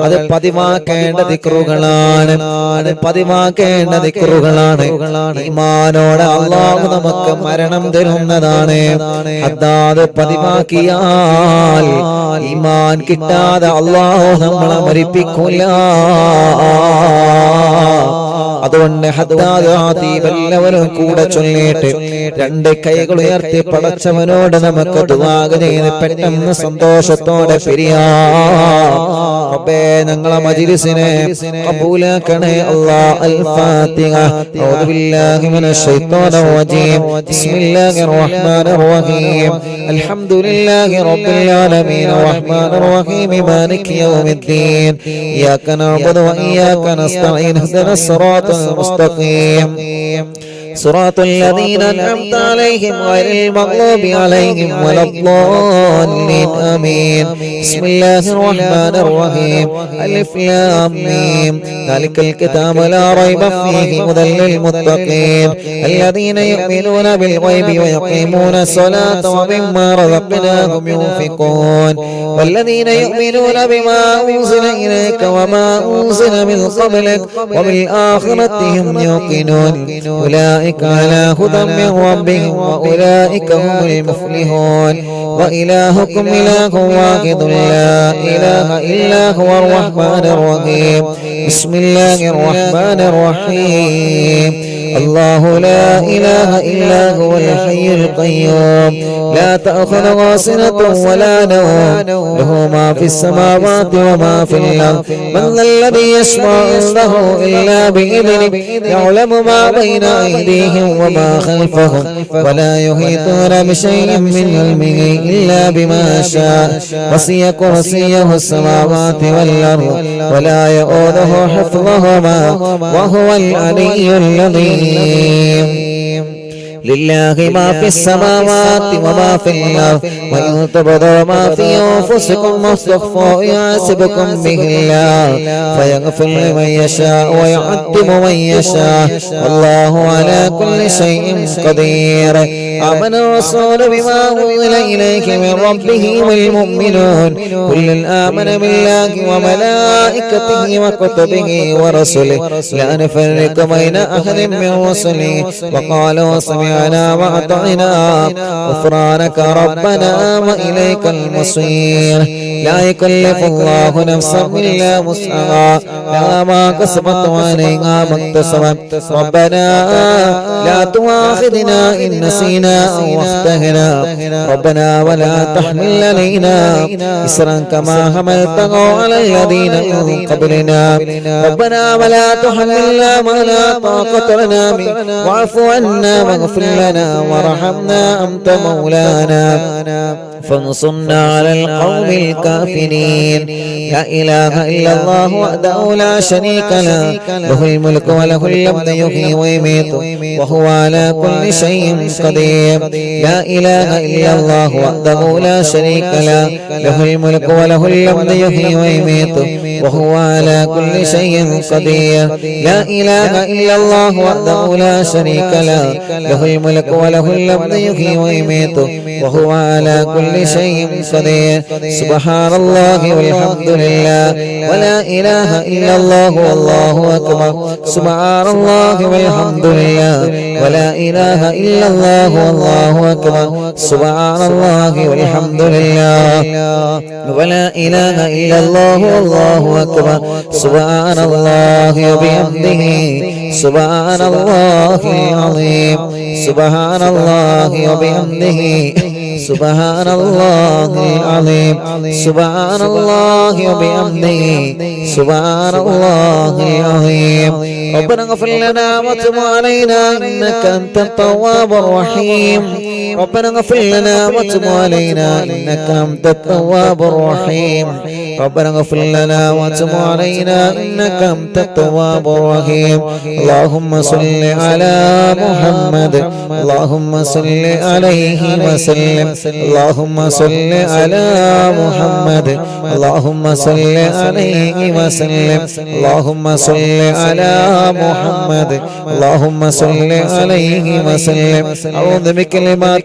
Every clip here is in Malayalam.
അത് പതിവാക്കേണ്ട ദിക്റുകളാണ്. അത് പതിവാക്കേണ്ട ദിക്റുകളാണ്. ഈമാനോടെ അല്ലാഹു നമുക്ക് മരണം തരുന്നതാണ്. അത് പതിവാക്കിയാൽ ഈമാൻ കിട്ടാതെ അല്ലാഹു നമ്മളെ മരിപ്പിക്കൂല. അതുകൊണ്ട് എല്ലാവരും കൂടെ ചൊല്ലിയിട്ട് രണ്ട് കൈകൾ ഉയർത്തി പടച്ചവനോട് നമുക്ക് ദുആ ചെയ്ത് പെട്ടെന്ന് സന്തോഷത്തോടെ പിരിയാം. റബ്ബേ ഞങ്ങളെ മജ്ലിസിനെ ഖബൂലാക്കണേ അല്ലാഹ്. അൽ ഫാത്തിഹ. അഊദു ബില്ലാഹി മിനശ് ശൈത്വാനിർ റജീം. ബിസ്മില്ലാഹിർ റഹ്മാനിർ റഹീം. അൽഹംദുലില്ലാഹി റബ്ബിൽ ആലമീൻ റഹ്മാനിർ റഹീം മാലികി യൗമിദ്ദീൻ. ഇയ്യാക നഅ്ബുദു വ ഇയ്യാക നസ്തഈൻ. ഇഹ്ദിനസ് സിറാത്തൽ മുസ്തഖീം. صراط الذين أنعمت عليهم غير المغضوب عليهم ولا الضالين آمين. بسم الله الرحمن الرحيم. ألف لام ميم. ذلك الكتاب لا ريب فيه هدى للمتقين الذين يؤمنون بالغيب ويقيمون الصلاة ومما رزقناهم ينفقون والذين يؤمنون بما أنزل إليك وما أنزل من قبلك وبالآخرة هم يوقنون أولئك على هدى من ربهم وأولئك هم المفلحون. وإلهكم إله واحد لا إله إلا هو الرحمن الرحيم. بسم الله الرحمن الرحيم. الله لا إله إلا هو الحي القيوم لا تأخذه سنة ولا نوم له ما في السماوات وما في الأرض من ذا الذي يشفع عنده إلا بإذنه يعلم ما بين أيديهم وما خلفهم ولا يحيطون بشيء من علمه إلا بما شاء وسع كرسيه السماوات والأرض ولا يؤوده حفظهما وهو العلي العظيم. لله ما في السماوات وما في الأرض وإن تبدوا ما في أنفسكم واستخفوا يحاسبكم به الله فيغفر لمن يشاء ويعذب من يشاء والله على كل شيء قدير. آمن الرسول بما أنزل إليك من ربه والمؤمنون كل آمن بالله وملائكته وكتبه ورسله لا نفرق بين أحد من رسله وقالوا سمعنا وأطعنا غفرانك ربنا وإليك المصير. لا يكلف الله نفسا إلا وسعها لها ما كسبت وعليها ما اكتسبت ربنا لا تؤاخذنا إن نسينا أو أخطأنا ربنا ولا تحمل علينا إصرا كما حملته على الذين من قبلنا ربنا ولا تحملنا ما لا طاقة لنا به واعف عنا واغفر لنا وارحمنا أنت مولانا فانصرنا على القوم الكافرين. لا إله إلا الله وحده لا شريك له له الملك وله الحمد يحيي ويميت وهو على كل شيء قدير. لا إله إلا الله وحده لا شريك له له الملك وله الحمد يحيي ويميت وهو على كل شيء قدير. لا إله إلا الله وحده لا شريك له له الملك وله الحمد يحيي ويميت وهو على كل شيء قدير. سبحان الله والحمد لله ولا إله إلا الله والله أكبر. سبحان الله والحمد لله ولا إله إلا الله والله أكبر. سبحان الله والحمد لله ولا إله إلا الله والله أكبر. سبحان الله وبحمده سبحان الله العظيم. سبحان الله وبحمده سبحان الله العظيم. سبحان الله وبحمده سبحان الله العظيم. ربنا اغفر لنا وتب علينا إنك أنت التواب الرحيم. ربنا اغفر لنا وتب علينا إنك أنت التواب الرحيم. ربنا اغفر لنا وتب علينا إنك أنت التواب الرحيم. اللهم صل على محمد اللهم صل عليه وسلم. اللهم صل على محمد اللهم صل عليه وسلم. اللهم صل على محمد اللهم صل عليه وسلم. أعوذ بكلمات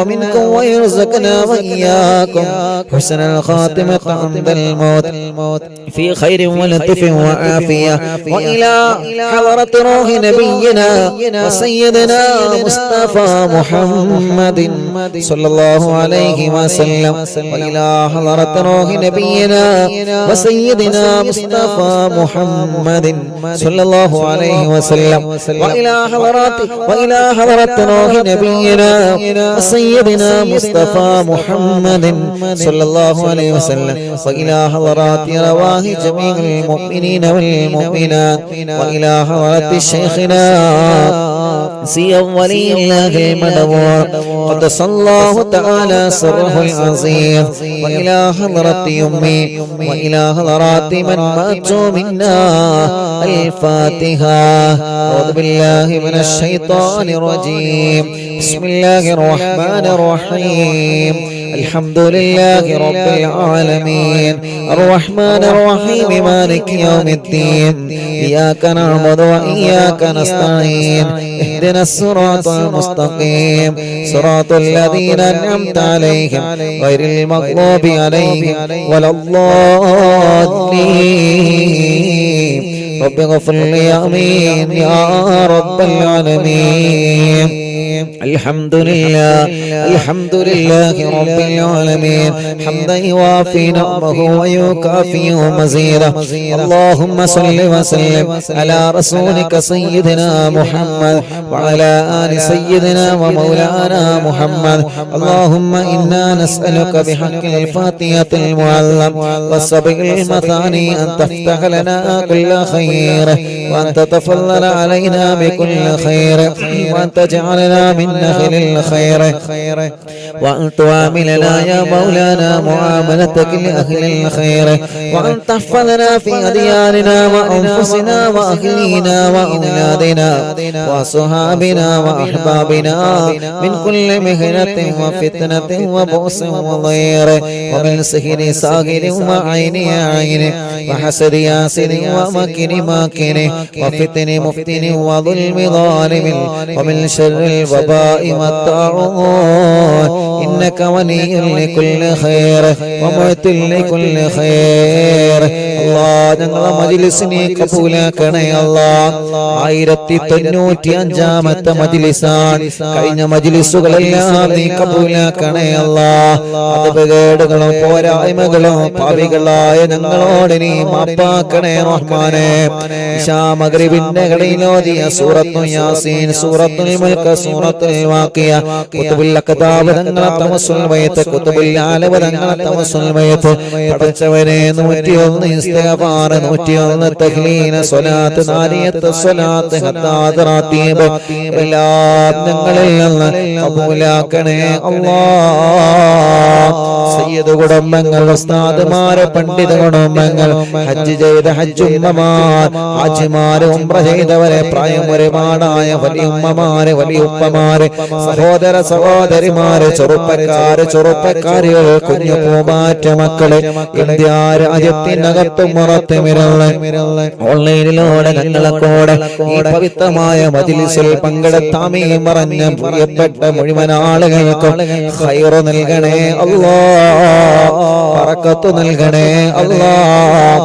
ومنكم ويرزقنا وإياكم حسن الخاتمة عند الموت في خير ولطف وعافية. وإلى حضرة روح نبينا وسيدنا مصطفى محمد صلى الله عليه وسلم. وإلى حضرة روح نبينا وسيدنا مصطفى محمد صلى الله عليه وسلم. وإلى حضرة روح نبينا وسيدنا مصطفى محمد صلى الله عليه وسلم. وإلى حضرات رواه جميع المؤمنين والمؤمنات. وإلى حضرة شيخنا سي ولي الله المدبور قدس الله تعالى سره العظيم. وإلى حضرة أمي وإلى حضرات من ماتوا منا الفاتحة. أعوذ بالله من الشيطان الرجيم. بسم الله الرحمن الرحيم. الحمد لله رب العالمين الرحمن الرحيم مالك يوم الدين إياك نعبد وإياك نستعين اهدنا الصراط المستقيم صراط الذين أنعمت عليهم غير المغضوب عليهم ولا الضالين. رب اغفر لي آمين يا رب العالمين. الحمد لله رب العالمين حمدا يوافي نعمه ويكافئ مزيده. اللهم صل وسلم على رسولك سيدنا محمد وعلى آل سيدنا ومولانا محمد. اللهم إنا نسألك بحق الفاتحة المعلم والسبع المثاني أن تفتح لنا كل خير وأن تتفضل علينا بكل خير وأن تجعلنا من نخل الخير وأن تعاملنا يا مولانا معاملتك لأهل الخير وأن تحفظنا في أدياننا وأنفسنا وأهلينا وأولادنا وصحابنا وأحبابنا من كل مهنة وفتنة وبؤس وضير ومن سحر ساحر وعين عين وحسد ياسر ومكر ماكر وفتن مفتن وظلم ظالم ومن شر الوباء والطاعون إنك ولي لكل خير ومعطي لكل خير. الله ഞങ്ങളെ മജ്‌ലിസിനെ കബൂലാക്കണേ അല്ലാഹ്. 1095ാമത്തെ മജ്‌ലിസാണ്. കഴിഞ്ഞ മജ്‌ലിസുകളെല്ലാം നീ കബൂലാക്കണേ അല്ലാഹ്. അത്ഭുതങ്ങളും പോരായ്മകളും പാപികളായ ഞങ്ങളോട് നീ മാപ്പാക്കണേ റഹ്മാനേ. ഇശാ മഗ്രിബിന്റെ ഇടയിലോതിയ സൂറത്തുൽ യാസീൻ സൂറത്തുൽ മുൽക്ക് സൂറത്തുൽ വാഖിയ കുതുബുൽ അഖതാബ് തങ്ങളെ തമസ്സുൽ വയത്ത് കുതുബുൽ ആലവ തങ്ങളെ തമസ്സുൽ വയത്ത് പഠിച്ചവനെ 101 ഇസ്തിഗ്ഫാർ 101 തഹ്ലീൽ സ്വലാത്ത് നാരിയത്ത് സ്വലാത്ത് ഹദ്ദാദ് റാത്തീബ് എല്ലാം ഞങ്ങളിൽ നിന്ന് കബൂലാക്കണേ അല്ലാഹ്. സയ്യിദ് കുടുംബങ്ങൾ ഉസ്താദുമാരെ പണ്ഡിത കുടുംബങ്ങൾ ഹജ്ജ് ചെയ്ത ഹജ്ജുമ്മമാർ ഹാജിമാർ ഉംറ ചെയ്തവരെ പ്രായം ഒരുപാടായ വലിയുമ്മമാരെ വലിയുപ്പമാരെ സഹോദര സഹോദരിമാരെ ചെറുപ്പക്കാരികൾ കുഞ്ഞു പൂമാറ്റ മക്കളെ ഇന്ത്യ രാജ്യത്തിനകത്തും പുറത്തുമിരുന്ന് ഓൺലൈനിലൂടെ ഞങ്ങളെ കൂടെ ഈ പവിത്രമായ മജ്‌ലിസിൽ പങ്കെടുത്താമീ പറഞ്ഞ പ്രിയപ്പെട്ട മുഴുവൻ ആളുകൾക്കും ഖൈറ് നൽകണേ അല്ലാഹ്. ബറക്കത്ത് നൽകണേ അല്ലാഹ്.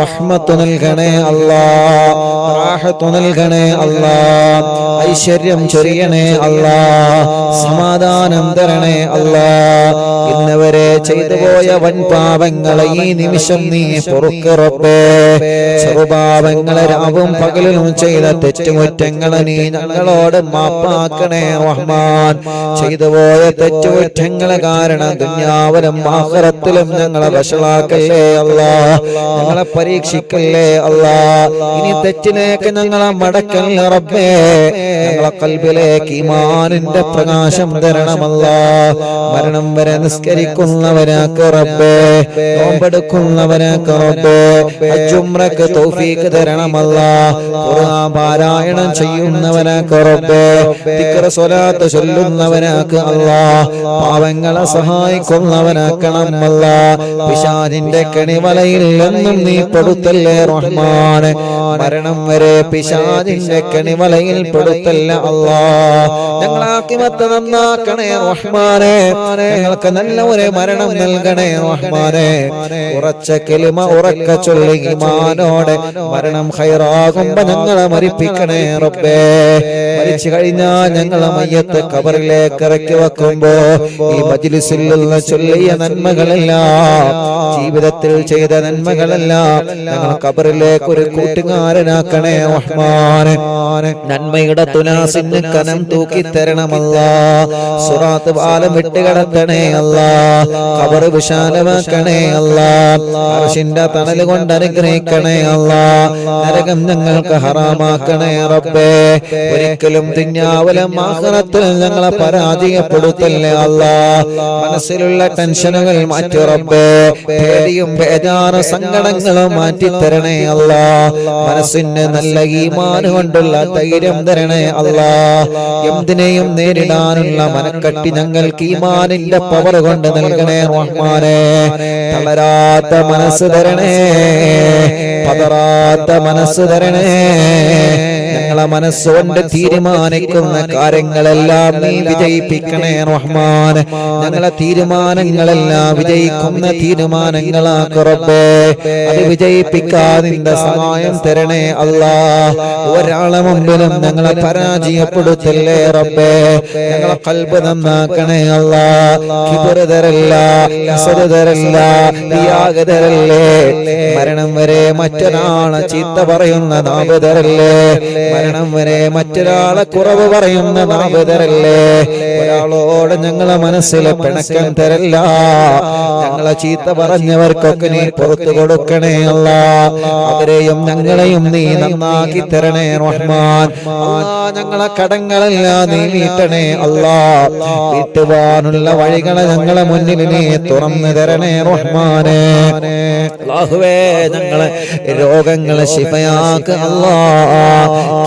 റഹ്മത്ത് നൽകണേ അല്ലാഹ്. റാഹത്ത് നൽകണേ അല്ലാഹ്. ഐശ്വര്യം ചൊരിയണേ അല്ലാഹ്. സമാധാനം തരണേ അല്ലാഹ്. ഇന്നവരെ ചെയ്തു പോയ വൻ പാപങ്ങളെ ഈ നിമിഷം നീ പൊറുക്ക് റബ്ബേ. ചെറുപാപങ്ങളെ രാവും പകലും ചെയ്ത തെറ്റുകുറ്റങ്ങളെ നീ ഞങ്ങളോട് മാപ്പാക്കണേ റഹ്മാൻ. ചെയ്തു പോയ തെറ്റുകുറ്റങ്ങളെ കാരണം ദുനിയാവിലും ആഖിറത്തിലും ഞങ്ങളെ വശലാക്കല്ലേ അല്ലാഹ്. ഞങ്ങളെ പരീക്ഷിക്കല്ലേ അല്ലാഹ്. ഇനി തെറ്റിലേക്ക് ഞങ്ങളെ മടക്കല്ലേ റബ്ബേ. ഞങ്ങളെ ഖൽബിലേക്ക് ഈമാനിന്റെ പ്രകാശം തരണമല്ലാഹ്. മരണം വരെ നിസ്കരിക്കുന്നവനാക്ക് റബ്ബേ. നോമ്പെടുക്കുന്നവനാക്ക് റബ്ബേ. ഹജ്ജ് ഉംറക്ക് തൗഫീഖ് തരണമല്ലാഹ്. ഖുർആൻ പാരായണം ചെയ്യുന്നവനാക്ക് റബ്ബേ. ദിക്ർ സ്വലാത്ത് ചൊല്ലുന്നവനാക്ക് അല്ലാഹ്. പാവങ്ങളെ സഹായിക്കുന്നവനാക്ക് ബോധവാന്മാരാക്കണം അല്ലാ. പിശാചിന്റെ കെണിവലയിൽ എന്നും നീ പെടുത്തല്ലേ റഹ്മാനെ. മരണം വരെ പിശാചിന്റെ കെണിവലയിൽ പെടുത്തല്ല അല്ലാ. ഞങ്ങളെ ആഖിബത്ത് നന്നാക്കണേ റഹ്മാനെ. ഞങ്ങൾക്ക് നല്ല ഒരു മരണം നൽകണേ റഹ്മാനെ. ഉറച്ച കലിമ ഉറക്ക ചൊല്ലി ഈമാനോടെ മരണം ഖൈറാകുമ്പോ ഞങ്ങളെ മരിപ്പിക്കണേ റബ്ബേ. മരിച്ചു കഴിഞ്ഞാൽ ഞങ്ങളെ മയ്യത്ത് ഖബറിലേക്ക് ഇറക്കി വെക്കുമ്പോ ഈ മജ്ലിസിൽ നിന്ന് ചൊല്ലിയ നന്മകളെല്ലാം, ജീവിതത്തിൽ ചെയ്ത നന്മകളെല്ലാം ഞങ്ങൾ ഖബറിലേക്ക് ഒരു കൂട്ടുകാരനാക്കണേ റഹ്മാനെ. നന്മയുടെ തുലാസിന് കനം തൂക്കി തരണമല്ലാ. സിറാത്ത് പാലം വിട്ടുകിടത്തണേ അല്ലാ. ഖബർ വിശാലമാക്കണേ അല്ലാ. അർശിന്റെ തണൽ കൊണ്ട് അനുഗ്രഹിക്കണേ അല്ലാ. നരകം ഞങ്ങൾക്ക് ഹറാമാക്കണേ റബ്ബേ. ഒരിക്കലും ദുനിയാവിലും ആഖിറത്തിൽ ഞങ്ങളെ പരാജയപ്പെടുത്തല്ലേ അല്ലാ. മനസ്സിലുള്ള ടെൻഷനുകൾ മാറ്റി റബ്ബേ. പേടിയും ബേജാറും സങ്കടങ്ങളും മാറ്റി തരണേ അല്ലാ. മനസ്സിന് നല്ല ഈമാൻ കൊണ്ടുള്ള ധൈര്യം തരണേ അല്ലാ. എന്തിനേയും നേരിടാനുള്ള മനക്കട്ടി ഞങ്ങൾക്ക് ഈമാനിന്റെ പവർ കൊണ്ട് നൽകണേ റഹ്മാനെ. തളരാത്ത മനസ്സ് തരണേ, പതറാത്ത മനസ്സ് തരണേ. ഞങ്ങളെ മനസ്സുകൊണ്ട് തീരുമാനിക്കുന്ന കാര്യങ്ങളെല്ലാം നീ വിജയിപ്പിക്കണേ റഹ്മാനെ. ഞങ്ങളെ തീരുമാനങ്ങളെല്ലാം വിജയിക്കുന്ന തീരുമാനങ്ങളാക്ക് റബ്ബേ. അത് വിജയിപ്പിക്കാൻ നിന്റെ സഹായം തരണേ അല്ലാ. ഒരാളെ മുമ്പിലും ഞങ്ങളെ പരാജയപ്പെടുത്തല്ലേ റബ്ബേ. ഞങ്ങളെ ഖൽബ് നന്നാക്കണേ അല്ലാ. കിബ്ർ തരല്ല, ഹസദ് തരല്ല, റിയാ തരല്ലേ. മരണം വരെ മറ്റൊരാളെ ചീത്ത പറയുന്ന നാവ് തരല്ലേ. മരണം വരെ മറ്റൊരാളെ കുറവ് പറയുന്ന നാവ് തരല്ലേ. ഒരാളോട് ഞങ്ങളെ മനസ്സിലെ പിണക്കം തരല്ല. ഞങ്ങളെ ചീത്ത പറഞ്ഞവർക്കൊക്കെ നീ പുറത്തു കൊടുക്കണേ അല്ലാ. അവരെയും ഞങ്ങളെയും നീ നന്നാക്കി തരണേ റഹ്മാൻ. ഞങ്ങളെ കടങ്ങളെല്ലാം നീ വീട്ടണേ അല്ലാ. വീട്ടുവാനുള്ള വഴികളെ ഞങ്ങളെ മുന്നിൽ നീ തുറന്നു തരണേ റഹ്മാനെ. അല്ലാഹുവേ, ഞങ്ങളെ രോഗങ്ങളെ ശിഫയാക്ക് അല്ലാ.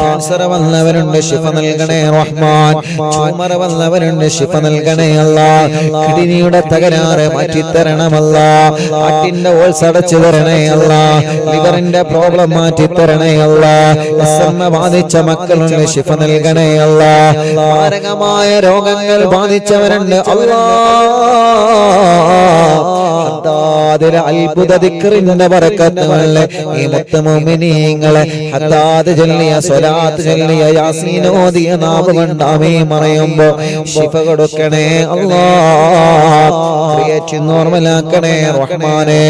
ക്യാൻസർ വന്നവരുണ്ട്, ശിഫ നൽകണേ റഹ്മാൻ. ട്യൂമർ വന്നവരുണ്ട്, ശിഫ നൽകണേ അല്ലാ. കിഡ്നിയുടെ തകരാറ് മാറ്റിത്തരണമല്ലാ. ഹാർട്ടിന്റെ ഹോൾസ് അടച്ചു തരണേ അല്ലാ. ലിവറിന്റെ പ്രോബ്ലം മാറ്റിത്തരണേ അല്ലാ. അസമ്മ ബാധിച്ച മക്കളുണ്ട്, ശിഫ നൽകണേ അല്ലാ. മാരകമായ രോഗങ്ങൾ ബാധിച്ചവരുണ്ട് അല്ലാ. അതിലെ അത്ഭുത ദിക്റിന്റെ ബറക്കത്തുകളെ ഈ മുത്ത് മുഅ്മിനീങ്ങളെ ഹദ്ദാദ് ചൊല്ലിയ സ്വലാത്ത് ചൊല്ലിയ യാസീൻ ഓതിയ നാവ് കൊണ്ട് ആമീൻ പറയുമ്പോ ശിഫ കൊടുക്കണേ അല്ലാഹ്. ക്രിയേറ്റ് നോർമലാക്കണേ റഹ്മാനെ.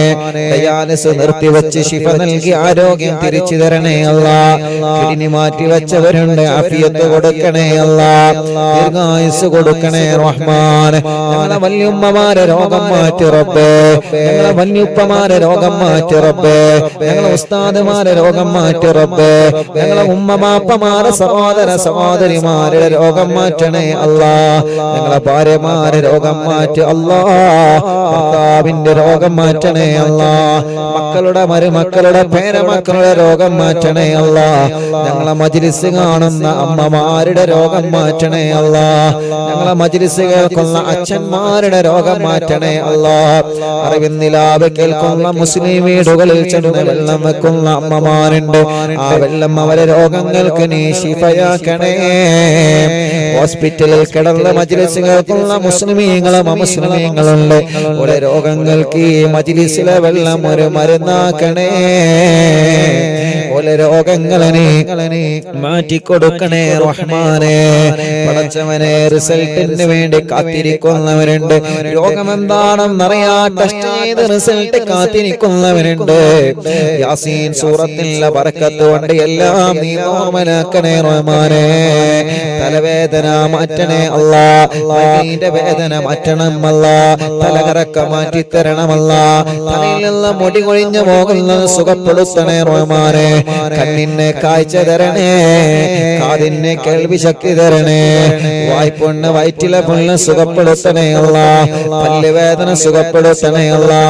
ഡയാലിസ് നിർത്തിവെച്ച് ശിഫ നൽകി ആരോഗ്യം തിരിച്ചു തരണേ അല്ലാഹ്. കിഡ്നി മാറ്റി വെച്ചവരുണ്ട്, ആഫിയത്ത് കൊടുക്കണേ അല്ലാഹ്. ദീർഘായുസ് കൊടുക്കണേ റഹ്മാനെ. ഞങ്ങളെ വല്യുമ്മമാരെ രോഗം മാറ്റി റബ്ബേ. ഞങ്ങളെ വല്യുപ്പമാരെ രോഗം മാറ്റി റബ്ബേ. ഞങ്ങളെ ഉസ്താദുമാരെ രോഗം മാറ്റി റബ്ബേ. ഞങ്ങളെ ഉമ്മമാപ്പമാരെ സഹോദര സഹോദരിമാരുടെ രോഗം മാറ്റണേ അല്ലാ. ഞങ്ങളെ ഭാര്യമാരെ രോഗം മാറ്റി അല്ലാ. ഭർത്താവിന്റെ രോഗം മാറ്റണേ അല്ലാ. മക്കളുടെ മരുമക്കളുടെ പേരമക്കളുടെ രോഗം മാറ്റണേ അല്ലാ. ഞങ്ങളെ മജ്ലിസ് കാണുന്ന അമ്മമാരുടെ രോഗം മാറ്റണേ അല്ലാ. ഞങ്ങളെ മജ്ലിസ് കേൾക്കുന്ന അച്ഛന്മാരുടെ രോഗം മാറ്റണേ അല്ലാ. അറിവിന്നിലാവ് കേൾക്കുന്ന മുസ്ലിം വീടുകളിൽ ചെന്ന് വെള്ളം വെക്കുന്ന അമ്മമാരുണ്ട്. ആ വെള്ളം അവരെ രോഗങ്ങൾക്ക് നീ ശിഫയാക്കണേ. ഹോസ്പിറ്റലിൽ കിടന്ന മജ്ലിസ് കേൾക്കുന്ന മുസ്ലിമീങ്ങളും അമുസ്ലിമീങ്ങളുണ്ട്. ഓരോ രോഗങ്ങൾക്ക് ഈ മജ്ലിസിലെ വെള്ളം ഒരു മരുന്നാക്കണേ. ഓരോ രോഗങ്ങളെ മാറ്റിക്കൊടുക്കണേ റഹ്മാനെ. പടച്ചവനെ, റിസൾട്ടിന് വേണ്ടി കാത്തിരിക്കുന്നവരുണ്ട്. രോഗം എന്താണെന്നറിയാ ടെസ്റ്റ് ചെയ്ത് റിസൾട്ട് കാത്തിരിക്കുന്നവരുണ്ട്. യാസീൻ സൂറത്തിലെ ബറക്കത്ത് കൊണ്ട് എല്ലാം നീ നോർമലാക്കണേ റഹ്മാനെ. തലവേദന മാറ്റണേ അല്ലാ. മൈന്റെ വേദന മാറ്റണം അല്ലാ. തലകറക്ക മാറ്റി തരണമല്ലാ. തലയിൽ നിന്ന് മുടി കൊഴിഞ്ഞു പോകുന്നത് സുഖപ്പെടുത്തണേ റഹ്മാനെ. കണ്ണിന് കാഴ്ച തരണേ, കാതിന് കേൾവി ശക്തി തരണേ, വായ്പുണ്ണ് വയറ്റിലെ പുണ്ണ് സുഖപ്പെടുത്തണേ അല്ലാ, പല്ലുവേദന സുഖപ്പെടുത്തണേ അല്ലാ,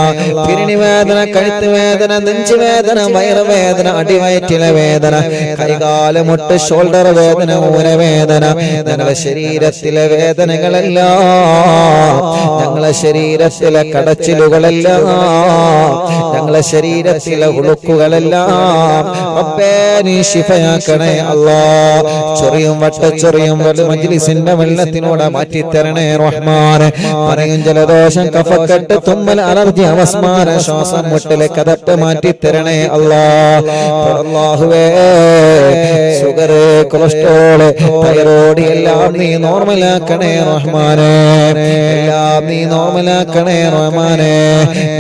പിരിണി വേദന, കഴുത്ത് വേദന, നെഞ്ചുവേദന, വയറുവേദന, അടിവയറ്റിലെ വേദന, കൈകാലമുട്ട് ഷോൾഡർ വേദന, ഊരവേദന, ഞങ്ങളുടെ ശരീരത്തിലെ വേദനകളെല്ലാം, ഞങ്ങളുടെ ശരീരത്തിലെ കടച്ചിലുകളെല്ലാം, ഞങ്ങളുടെ ശരീരത്തിലെ ഉളുക്കുകളെല്ലാം റബ്ബേ നീ ശിഫയാക്കണേ അല്ലാ. ചൊറിയും വട്ടച്ചൊറിയും മജ്ലിസിന്റെ വെള്ളത്തിനോട് മാറ്റിത്തരണേ റഹ്മാനെ. പറയും ജലദോഷം, കഫക്കെട്ട്, തുമ്മൽ, അലർജി, അവസ്മാര, ശ്വാസം മുട്ടലെ കഥപ്പ് മാറ്റിത്തരണേ അല്ലാ. അല്ലാഹുവേ ഷുഗർ, കൊളസ്ട്രോള്, തൈറോയ്ഡ് എല്ലാം നീ നോർമലാക്കണേ റഹ്മാനെ, എല്ലാം നീ നോർമലാക്കണേ റഹ്മാനെ.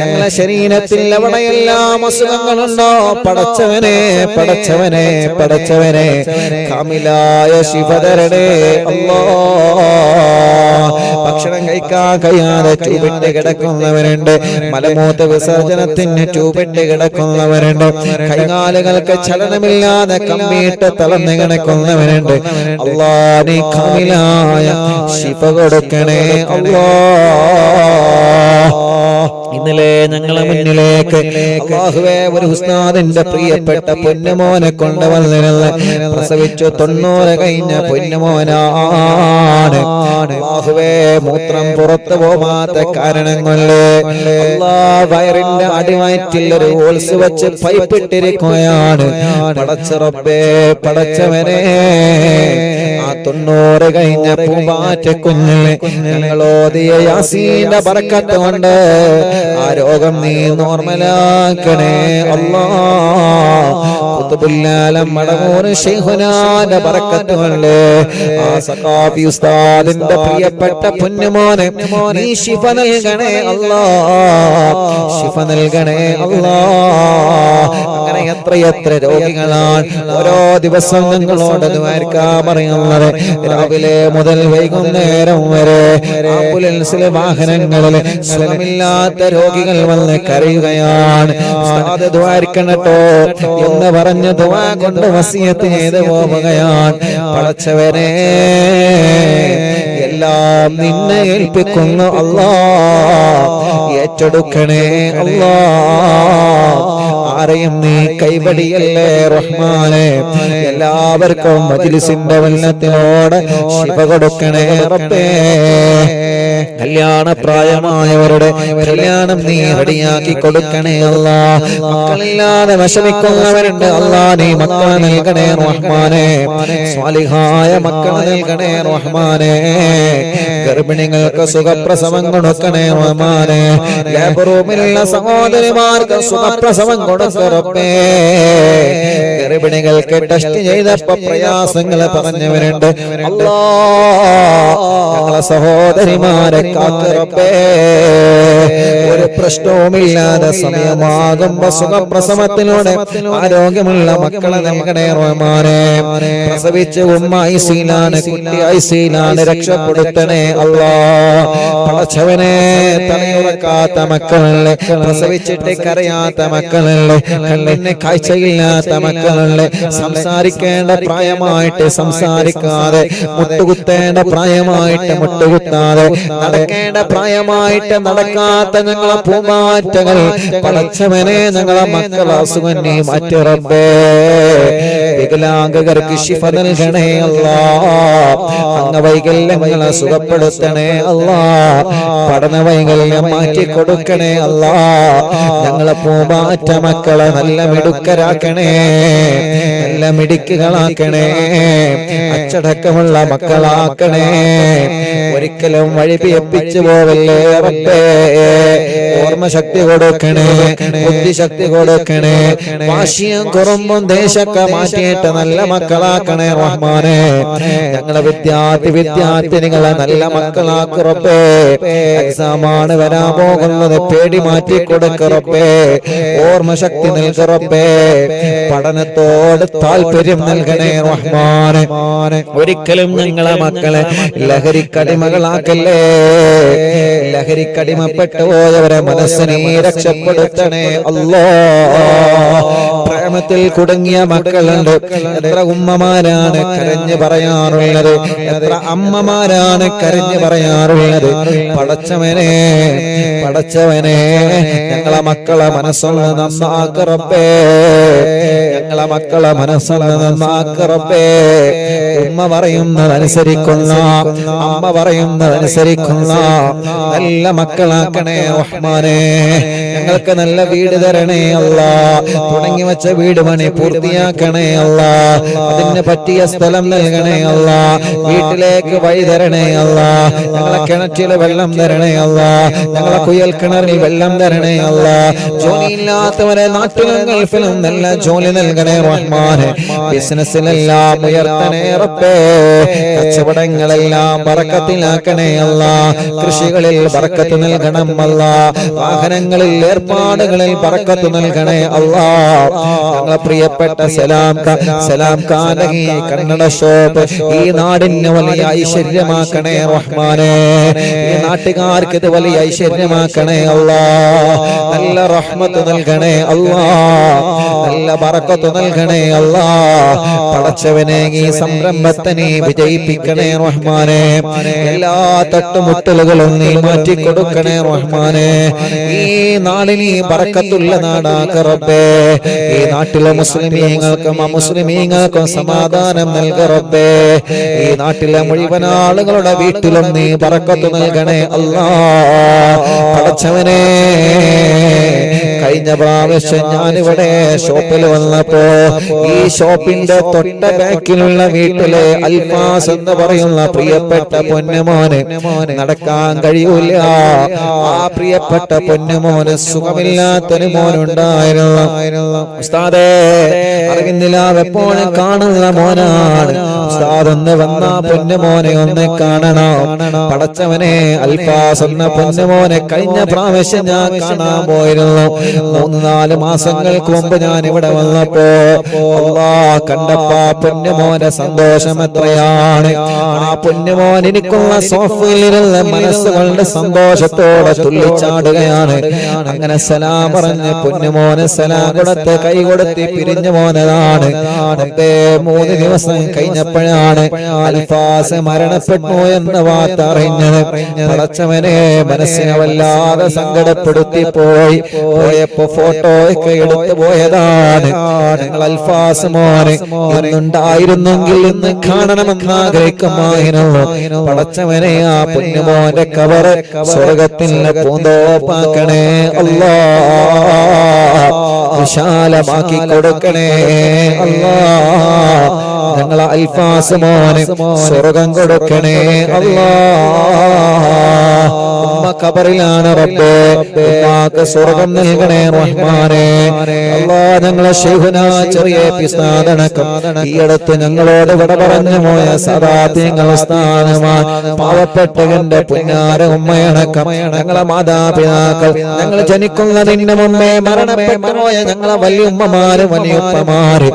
ഞങ്ങളെ ശരീരത്തിൽ എവിടെയെല്ലാം അസുഖങ്ങളുണ്ടോ പടച്ചവനെ, പടച്ചവനെ, പടച്ചവനെ കാമിലായ ശിഫ തരണേ അല്ലാ. ഭക്ഷണം കഴിക്കാൻ കഴിയാതെ ട്യൂബിട്ട് കിടക്കുന്നവരുണ്ട്, മലമൂത്ര വിസർജനത്തിന് ട്യൂബിട്ട് കിടക്കുന്നവരുണ്ട്, കൈകാലുകൾക്ക് ചലനമില്ലാതെ കമ്പിയിട്ട് തളർന്ന് കിടക്കുന്നവരുണ്ട്. അല്ലാ നീ കാമിലായ ശിഫ കൊടുക്കണേ അല്ലാ. ഇന്നലെ ഞങ്ങളെ മുന്നിലേക്ക് അല്ലാഹുവേ ഒരു ഉസ്താദിന്റെ പ്രിയപ്പെട്ട പൊന്നുമോനെ കൊണ്ടുവന്നിരുന്ന, പ്രസവിച്ചു 90 കഴിഞ്ഞ പൊന്നുമോനാണ്. അല്ലാഹുവേ മൂത്രം പുറത്തു പോകാത്ത കാരണം കൊണ്ട് അല്ലാഹ് വയറിന്റെ അടിവയറ്റിൽ ഒരു ഹോൾസ് വെച്ച് പൈപ്പിട്ടിരിക്കുകയാണ്. പടച്ച റബ്ബേ, പടച്ചവനെ ആ 90 കഴിഞ്ഞ പൂമ്പാറ്റ കുഞ്ഞിനെ ഞങ്ങളോദിയ യാസീന്റെ ബറക്കത്ത് കൊണ്ട് ആ രോഗം നീ നോർമലാക്കണേ അല്ലാ. ഖുതുബുല്ലാലം മടമൂർ ശൈഖുനാന്റെ ബറക്കത്ത് കൊണ്ട് ആ സഖാഫി ഉസ്താദിന്റെ പ്രിയപ്പെട്ട പൊന്നുമോനെ നീ ശിഫ നൽകണേ അല്ലാ, ശിഫ നൽകണേ അല്ലാ. അങ്ങനെ എത്രയെത്ര രോഗികളാണ് ഓരോ ദിവസം ഞങ്ങളോട് ദ്വാരക്കാൻ പറയുന്നത്. രാവിലെ മുതൽ വൈകുന്നേരം വരെ ആംബുലൻസിലെ വാഹനങ്ങളിൽ സുഖമില്ലാത്ത രോഗികൾ വന്ന് കരയുകയാണ്. ഉസ്താദ് ദ്വാരക്കണട്ടോ എന്ന് പറഞ്ഞ് ദുആ കൊണ്ട് വസിയത്ത് ചെയ്ത് പോവുകയാണ്. പടച്ചവനെ എല്ലാം നിന്നെ ഏൽപ്പിക്കുന്നു അല്ലാ, ഏറ്റെടുക്കണേ അല്ലാ. ആരെയും നീ കൈവടിയല്ലേ റഹ്മാനെ. എല്ലാവർക്കും മജ്ലിസിന്റെ വെള്ളത്തിനോട് ശിഫ കൊടുക്കണേ റബ്ബേ. കല്യാണ പ്രായമായവരുടെ കല്യാണം നീ റെഡിയാക്കി കൊടുക്കണേ അല്ലാ. മക്കളില്ലാതെ വിഷമിക്കുന്നവരുണ്ട് അല്ലാ, നീ മക്കളെ നൽകണേ റഹ്മാനെ. സ്വാലിഹായ മക്കളെ നൽകണേ റഹ്മാനെ. ഗർഭിണികൾക്ക് സുഖപ്രസവം കൊടുക്കണേ റഹ്മാനെ. ലേബർ റൂമിലുള്ള സഹോദരിമാർക്ക് സുഖപ്രസവം കൊടുക്കറപ്പേ. ഗർഭിണികൾക്ക് ടെസ്റ്റ് ചെയ്തപ്പോ പ്രയാസങ്ങൾ പറഞ്ഞവരുണ്ട് അല്ലാ, ഞങ്ങളെ സഹോദരിമാരെ കാക്കറപ്പേ. ഒരു പ്രശ്നവുമില്ലാതെ സമയമാകുമ്പോ സുഖപ്രസവത്തിലൂടെ ആരോഗ്യമുള്ള മക്കളെ നൽകണേ റഹ്മാനെ. പ്രസവിച്ച് ഉമ്മ ഐസിയിലാണ്, കുട്ടി ഐസിയിലാണ്, രക്ഷപ്പെടുത്തണേ അല്ലാ. പടച്ചവനെ തലയുറക്കാത്ത മക്കളല്ലേ, പ്രസവിച്ചിട്ട് കരയാത്ത മക്കളല്ലേ, കണ്ണിന് കാഴ്ചയില്ലാത്ത മക്കളല്ലേ, സംസാരിക്കേണ്ട പ്രായമായിട്ട് സംസാരിക്കാതെ, മുട്ടുകുത്തേണ്ട പ്രായമായിട്ട് മുട്ടുകുത്താതെ, നടക്കേണ്ട പ്രായമായിട്ട് നടക്കാത്ത ഞങ്ങളെ പൂമാറ്റകൾ പടച്ചവനെ ഞങ്ങളെ മക്കളെ അസുഖം നീ മാറ്റി റബ്ബേ. വികലാംഗർക്ക് ശിഫ നൽകണേ അല്ലാ. അംഗവൈകല്യങ്ങളെ സുഖപ്പെടുത്തണേ അല്ലാ. പഠന വൈകല്യം മാറ്റി കൊടുക്കണേ അല്ലാ. ഞങ്ങളെ പൂമാറ്റ മക്കളെ നല്ല മിടുക്കരാക്കണേ, നല്ല മിടുക്കുകളാക്കണേ, അച്ചടക്കമുള്ള മക്കളാക്കണേ. ഒരിക്കലും വഴിപിയപ്പിച്ചു പോവല്ലേ റബ്ബേ. ഓർമ്മശക്തി കൊടുക്കണേ, ബുദ്ധിശക്തി കൊടുക്കണേ, വാശിയും കുറുമ്പും ദേശമൊക്കെ മാറ്റിയിട്ട് നല്ല മക്കളാക്കണേ റഹ്മാനെ. ഞങ്ങളെ വിദ്യാർത്ഥിനികളെ നല്ല മക്കളാക്ക് റബ്ബേ. എക്സാമാണ് വരാൻ പോകുന്നത്, പേടി മാറ്റി കൊടുക്ക് റബ്ബേ. ഓർമ്മ ഓർമ്മശക്തി നൽക റബ്ബേ. പഠനത്തോട് താല്പര്യം നൽകണേ റഹ്മാനെ. ഒരിക്കലും ഞങ്ങളെ മക്കളെ ലഹരിക്കടിമകളാക്കല്ലേ. ലഹരിക്കടിമപ്പെട്ടു പോയവരെ മനസ്സിനെ രക്ഷപ്പെടുത്തണേ അല്ലാഹ്. പ്രേമത്തിൽ കുടുങ്ങിയ മക്കളുണ്ട്. എത്ര ഉമ്മമാരാണ് കരഞ്ഞു പറയാറുള്ളത്, എത്ര അമ്മമാരാണ് കരഞ്ഞു പറയാറുള്ളത്. പടച്ചവനെ പടച്ചവനെ ഞങ്ങളെ മക്കളെ മനസ്സൊന്ന് നന്നാക്ക റബ്ബേ. ഞങ്ങളെ മക്കളെ മനസ്സൊന്ന് നന്നാക്ക റബ്ബേ. ഉമ്മ പറയുന്നതനുസരിക്കുന്ന, അമ്മ പറയുന്നതനുസരിക്കുന്ന നല്ല മക്കളാക്കണേ റഹ്മാനേ. ഞങ്ങൾക്ക് നല്ല വീട് തരണേ അല്ലാഹ്. തുടങ്ങി വെച്ച വീട് പണി പൂർത്തിയാക്കണേ അല്ലാഹ്. അതിന് പറ്റിയ സ്ഥലം നൽകണേ അല്ലാഹ്. വീട്ടിലേക്ക് വഴി തരണേ അല്ലാഹ്. ഞങ്ങളെ കിണറ്റിൽ വെള്ളം തരണേ അല്ലാഹ്. ഞങ്ങളെ കുയൽ കിണറിൽ വെള്ളം തരണേ അല്ലാഹ്. ജോലിയില്ലാത്തവരെ നാട്ടിലും ഗൾഫിലും നല്ല ജോലി നൽകണേ റഹ്മാനെ. ബിസിനസ്സിലെല്ലാം ഉയർത്തണേ റബ്ബേ. കച്ചവടങ്ങളെല്ലാം ബറക്കത്തിലാക്കണേ അല്ലാഹ്. കൃഷികളിൽ ബറക്കത്ത് നൽകണം അല്ലാഹ്. വാഹനങ്ങളിൽ ഏർപ്പാടുകളിൽ ബറക്കത്ത് നൽകണേ അല്ലാഹ്. ഞങ്ങളെ പ്രിയപ്പെട്ട സലാം കാനഹി കന്നഡ ഷോപ്പ് ഈ നാടിന് വലിയ ഐശ്വര്യമാക്കണേ റഹ്മാനെ. ഈ നാട്ടുകാർക്ക് ഇത് വലിയ ഐശ്വര്യമാക്കണേ അല്ലാഹ്. നല്ല റഹ്മത്ത് നൽകണേ അല്ലാഹ്. നല്ല ബറക്കത്ത് നൽകണേ അല്ലാഹ്. പടച്ചവനെ ഈ സംരംഭത്തെ നീ വിജയിപ്പിക്കണേ റഹ്മാനെ. എല്ലാ തട്ടുമുട്ടലുകളും നീ മാറ്റി കൊടുക്കണേ റഹ്മാനെ. ഈ നാടിന് ബറക്കത്തുള്ള നാടാക്ക റബ്ബേ. ഈ നാട്ടിലെ മുസ്ലിമീങ്ങൾക്കും അമുസ്ലിമീങ്ങൾക്കും സമാധാനം നൽക റബ്ബേ. ഈ നാട്ടിലെ മുഴുവൻ ആളുകളുടെ വീട്ടിലും നീ ബറക്കത്ത് നൽകണേ അല്ലാഹ്. പടച്ചവനെ കഴിഞ്ഞ പ്രാവശ്യം ഞാനിവിടെ ഷോപ്പിൽ വന്നപ്പോ ഈ ഷോപ്പിന്റെ തൊട്ട ബാക്കിലുള്ള വീട്ടിലെ അൽഫാസ് എന്ന് പറയുന്ന പ്രിയപ്പെട്ട പൊന്നുമോന് നടക്കാൻ കഴിയൂല. ആ പ്രിയപ്പെട്ട പൊന്നുമോന് സുഖമില്ലാത്തൊരു മോനുണ്ടായിരുന്നു. ഉസ്താദേ അറിവിന്നിലാവ് എപ്പോഴും കാണുന്ന മോനാണ്. ഉസ്താദ് ഒന്ന് വന്ന പൊന്നുമോനെ ഒന്ന് കാണണം. പടച്ചവനെ അൽഫാസ് എന്ന പൊന്നുമോനെ കഴിഞ്ഞ പ്രാവശ്യം ഞാൻ കാണാൻ പോയിരുന്നു. 3-4 മാസങ്ങൾക്ക് മുമ്പ് ഞാൻ ഇവിടെ വന്നപ്പോ അല്ലാഹ് കണ്ടപ്പോ പൊന്നുമോന്റെ സന്തോഷം എത്രയാണ്. ആ പൊന്നുമോൻ എനിക്കുള്ള സോഫയിലിരുന്ന മനസ്സുകളുടെ സന്തോഷത്തോടെ തുള്ളിച്ചാടുകയാണ്. അങ്ങനെ സലാം പറഞ്ഞ് പൊന്നുമോന് സലാം കൊടുത്ത് കൈ കൊടുത്ത് പിരിഞ്ഞു പോന്നതാണ്. 3 ദിവസം കഴിഞ്ഞപ്പോഴാണ് അൽഫാസ് മരണപ്പെട്ടു എന്ന വാർത്ത അറിഞ്ഞത്. പടച്ചവനെ മനസ്സിനെ വല്ലാതെ സങ്കടപ്പെടുത്തി പോയപ്പോ ഫോട്ടോ ഒക്കെ എടുത്തു പോയതാണ്. ഞങ്ങൾ അൽഫാസ് മോനെ ഇന്നുണ്ടായിരുന്നെങ്കിൽ ഇന്ന് കാണണമെന്ന് ആഗ്രഹിക്കുമായിരുന്നു. പടച്ചവനെ ആ പൊന്നുമോന്റെ കബറ് സ്വർഗത്തിന്റെ പൂന്തോപ്പാക്കണേ അല്ലാഹ്. വിശാലമാക്കി കൊടുക്കണേ അല്ലാഹ്. ഞങ്ങളെ അൽഫാസ് മോന് സ്വർഗം കൊടുക്കണേ അല്ലാഹ്. ഉമ്മ ഖബറിലാണ് റബ്ബേ. ഉമ്മാക്ക് സ്വർഗം നൽകണേ റഹ്മാനെ. അല്ലാഹ് ഞങ്ങളെ ശൈഖുന ചെറിയ പിസ്താദനക്കം ഈ അടുത്ത് ഞങ്ങളോട് വിട പറഞ്ഞു പോയ സദാത്യങ്ങൾ സ്ഥാനമാണ് പാവപ്പെട്ടവന്റെ പുന്നാര ഉമ്മയടക്കം ഞങ്ങളെ മാതാപിതാക്കൾ, ഞങ്ങൾ ജനിക്കുന്നതിന് മുമ്പേ മരണപ്പെട്ടു പോയ ഞങ്ങളെ വലിയ ഉമ്മമാര് വലിയുപ്പമാര്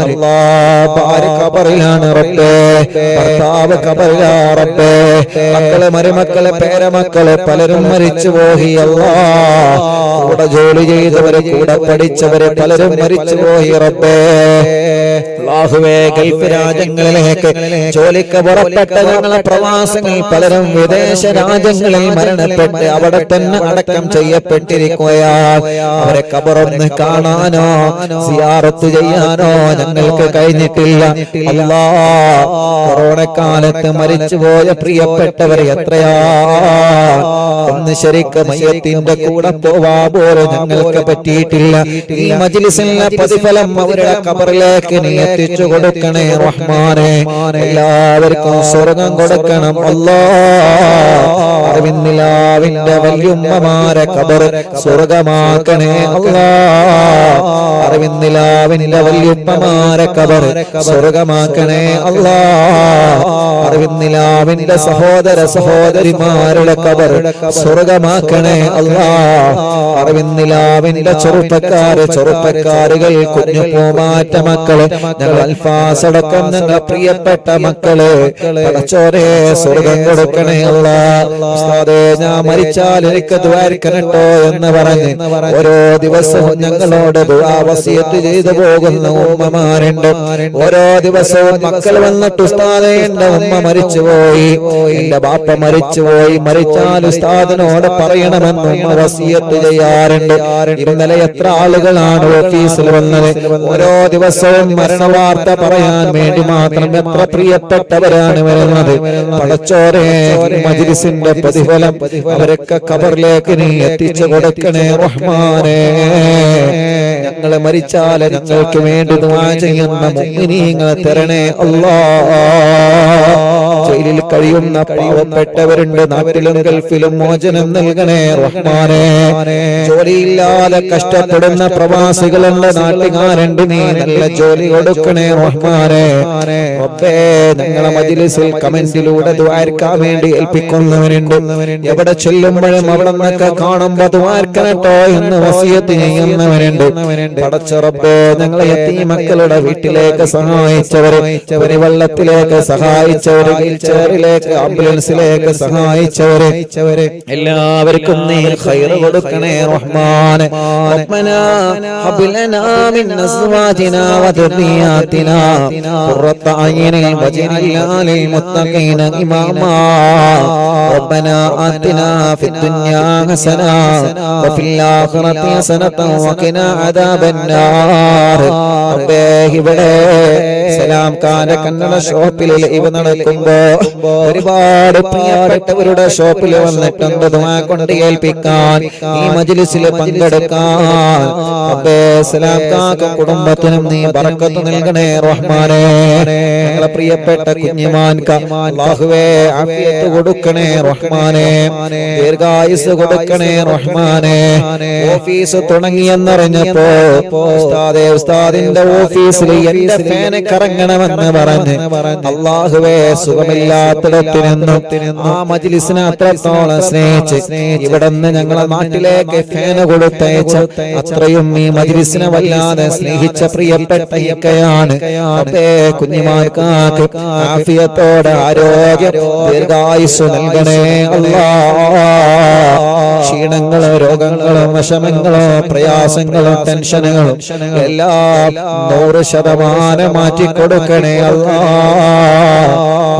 അല്ലാഹ് ഖബറിലാണ് റബ്ബേ. ഭർത്താവ് ഖബറിലാ റബ്ബേ. മക്കള് മരുമക്കള് പേരമക്കള് പലരും മരിച്ചു പോയി അല്ലാഹ്. കൂടെ ജോലി ചെയ്തവര് കൂടെ പഠിച്ചവര് പലരും മരിച്ചു പോയി റബ്ബേ. അല്ലാഹുവേ ഗൾഫ് രാജ്യങ്ങളിലേക്ക് ജോലിക്ക് പുറപ്പെട്ട ഞങ്ങളെ പ്രവാസികൾ പലരും വിദേശ രാജ്യങ്ങളിൽ മരണപ്പെട്ട് അവിടെ തന്നെ അടക്കം ചെയ്യപ്പെട്ടിരിക്കുകയാണ്. അവരെ ഖബറൊന്ന് കാണാനോ സിയാറത്ത് ചെയ്യാനോ ഞങ്ങൾക്ക് കഴിഞ്ഞിട്ടില്ല അല്ലാഹ്. കൊറോണ കാലത്ത് മരിച്ചുപോയ പ്രിയപ്പെട്ടവർ എത്രയാ. ഒന്ന് ശരിക്ക് മയ്യത്തിന്റെ കൂടെ പോവാ പോലും ഞങ്ങൾക്ക് പറ്റിയിട്ടില്ല. ഈ മജ്ലിസിലെ പ്രതിഫലം അവരുടെ ഖബറിലേക്ക് നീ എത്തിച്ചു കൊടുക്കണേ റഹ്മാനെ. എല്ലാവർക്കും സ്വർഗം കൊടുക്കണം അല്ലാഹ്. അറിവിന്നിലാവിന്റെ വല്യുമ്മമാരെ ഖബർ സ്വർഗമാക്കണേ അല്ലാഹ്. അറിവിന്നിലാവിന്റെ വല്യുമ്മമാരെ ഖബർ സ്വർഗമാക്കണേ അല്ലാഹ്. അറിവിന്നിലാവിന്റെ സഹോദര സഹോദരിമാരുടെ ഖബർ സ്വർഗമാക്കണേ അല്ലാഹ്. അറിവിന്നിലാവിന്റെ ചെറുപ്പക്കാരുകൾ, കുഞ്ഞു പൂമാറ്റ മക്കള്, ഞങ്ങൾ അൽഫാസടക്കം ഞങ്ങൾ പ്രിയപ്പെട്ട മക്കള്, പടച്ചോനെ സ്വർഗം കൊടുക്കണേ അല്ലാഹ്. ഉസ്താദേ, ഞാൻ മരിച്ചാൽ എനിക്ക് ദ്വാരിക്കണട്ടോ എന്ന് പറഞ്ഞ് ഓരോ ദിവസവും ഞങ്ങളോട് ദുആ വസിയത്ത് ചെയ്തു പോകുന്ന ഉമ്മമാരുണ്ട്. ഓരോ ദിവസവും മക്കൾ വന്നിട്ട് ഉസ്താദേ എന്റെ ഉമ്മ മരിച്ചുപോയി, എന്റെ ബാപ്പ മരിച്ചുപോയി, മരിച്ചാൽ ഉസ്താദിനോട് പറയണമെന്ന് ഉമ്മ വസിയത്ത് ചെയ്യാറുണ്ട്. ഇന്നലെ എത്ര ആളുകളാണ് ഓഫീസിൽ വന്നത്. ഓരോ ദിവസവും മരണവാർത്ത പറയാൻ വേണ്ടി മാത്രം എത്ര പ്രിയപ്പെട്ടവരാണ് വരുന്നത്. പടച്ചോരെ, മജ്‌ലിസിന്റെ പ്രതിഫലം അവരൊക്കെ ഖബറിലേക്ക് നീ എത്തിച്ചു കൊടുക്കണേ റഹ്മാനേ. ഞങ്ങൾ മരിച്ചാൽ ഞങ്ങൾക്ക് വേണ്ടി ദുആ ചെയ്യുന്ന മുഅ്മിനീങ്ങളെ തരണേ അല്ലാഹ്. ജയിലിൽ കഴിയുന്ന പാവപ്പെട്ടവരുണ്ട്, നാട്ടിലും ഗൾഫിലും മോചനം നൽകണേ റഹ്മാനേ. ജോലിയില്ലാതെ കഷ്ടപ്പെടുന്ന പ്രവാസികളുണ്ട്, നാട്ടുകാരുണ്ട്, നീ നല്ല ജോലി കൊടുക്കണേ റഹ്മാനേ. റബ്ബേ, ഞങ്ങളെ മജ്‌ലിസിൽ കമന്റിലൂടെ ദുആർക്കാൻ വേണ്ടി ഏൽപ്പിക്കുന്നവരുണ്ട്. എവിടെ ചെല്ലുമ്പോഴും അവിടെ നിന്നൊക്കെ കാണുമ്പോ ദുആർക്കണട്ടോ എന്ന് വസിയത്ത് ചെയ്യുന്നവരുണ്ട്. പടച്ച റബ്ബേ, ഞങ്ങളെ യതീം മക്കളുടെ വീട്ടിലേക്ക് സഹായിച്ചവരെ, വെള്ളത്തിലേക്ക് സഹായിച്ചവരെ, വീൽചെയറിലേക്ക് ആംബുലൻസിലേക്ക് സഹായിച്ചവരെ എല്ലാവർക്കും നീ ഖൈർ കൊടുക്കണേ റഹ്മാൻ. റബ്ബനാ ഹബ് ലനാ മിൻ അസ്വാജിനാ വദുരിയാതിനാ ഖുറത അയ്നിൻ വജ്അൽനാ ലിൽ മുത്തഖീന ഇമാമാ. റബ്ബനാ ആതിനാ ഫിദ് ദുനിയാ ഹസനാ വഫിൽ ആഖിറതി ഹസനതൻ വഖിനാ അദാബന്നാർ. റബ്ബേ, ഇവിടെ സലാം ഖാന്റെ കന്നഡ ഷോപ്പിൽ ഇവ നടക്കുമ്പോ ഒരുപാട് പ്രിയപ്പെട്ടവരുടെ ഷോപ്പിൽ വന്നിട്ടുണ്ട് ദുആ കൊണ്ട് ഏൽപ്പിക്കാൻ, ഈ മജ്‌ലിസിൽ പങ്കെടുക്കാൻ. റബ്ബേ, സലാം ഖാന്റെ കുടുംബത്തിനും നീ ബറക്കത്ത് നൽകണേ റഹ്മാനേ. ഞങ്ങളെ പ്രിയപ്പെട്ട കുഞ്ഞിമാൻക അല്ലാഹുവേ ആഫിയത്ത് കൊടുക്കണേ റഹ്മാനേ, ദീർഘായുസ് കൊടുക്കണേ റഹ്മാനേ. ഓഫീസ് തുടങ്ങിയെന്നറിഞ്ഞപ്പോ ഉസ്താദിന്റെ ഓഫീസിൽ എന്റെ ഫാന് കറങ്ങണമെന്ന് പറഞ്ഞ് അല്ലാഹുവേ സുഖമില്ലാത്തിടത്ത് നിന്നും ആ മജ്‌ലിസിനെ അത്രത്തോളം സ്നേഹിച്ച് ഇവിടുന്ന് ഞങ്ങളെ നാട്ടിലേക്ക് ഫാന് കൊടുത്തയച്ച അത്രയും ഈ മജ്‌ലിസിനെ വല്ലാതെ സ്നേഹിച്ച പ്രിയപ്പെട്ട ഇക്കയാണ്. അപ്പേ, കുഞ്ഞുമാർക്കാക്ക് ആഫിയത്തോടെ ആരോഗ്യം ദീർഘായുസ് നൽകണേ അല്ലാഹ്. ക്ഷീണങ്ങളോ രോഗങ്ങളോ വിഷമങ്ങളോ പ്രയാസങ്ങളോ ടെൻഷനുകളും എല്ലാം 100% മാറ്റിക്കൊടുക്കണേ അല്ലാഹ്.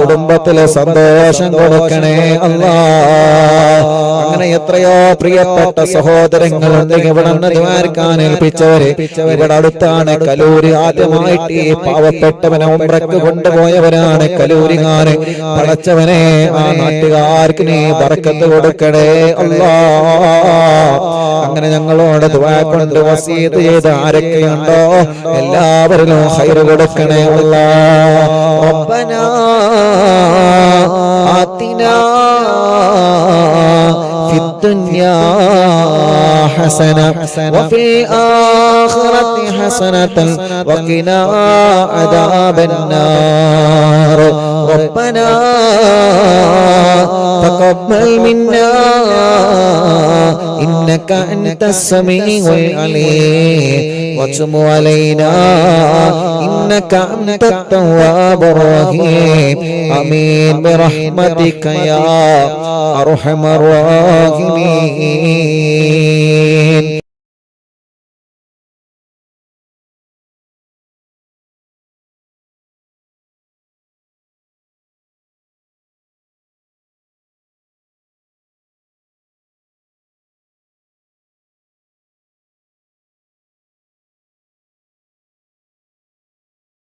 കുടുംബത്തിലെ സന്തോഷം കൊടുക്കണേ അല്ലാഹ്. അങ്ങനെ എത്രയോ പ്രിയപ്പെട്ട സഹോദരങ്ങളുണ്ട് ഇവിടെ ദ്വാരക്കാൻ ഏൽപ്പിച്ചവരെ. ഇവിടെ അടുത്താണ് കലൂര്. ആദ്യമായിട്ട് ഈ പാവപ്പെട്ടവനെ ഉംറക്ക് കൊണ്ടുപോയവരാണ് കലൂരികാര്. പടച്ചവനെ, ആ നാട്ടുകാർക്ക് നീ ബറക്കത്ത് കൊടുക്കണേ അല്ലാഹ്. അങ്ങനെ ഞങ്ങളോട് ദുആ കൊണ്ട് വസീയത്ത് ചെയ്ത ആരൊക്കെയുണ്ടോ എല്ലാവരിലും ഖൈർ കൊടുക്കണേ അല്ലാഹ്. റബ്ബനാ ആതിനാ ഫിദ് ദുനിയാ ഹസന വഫിൽ ആഖിറതി ഹസനതൻ വഖിനാ അദാബന്നാർ. റബ്ബനാ തഖബ്ബൽ മിന്നാ إنك أنت السميع العليم وتب علينا إنك أنت التواب الرحيم آمين برحمتك يا أرحم الراحمين.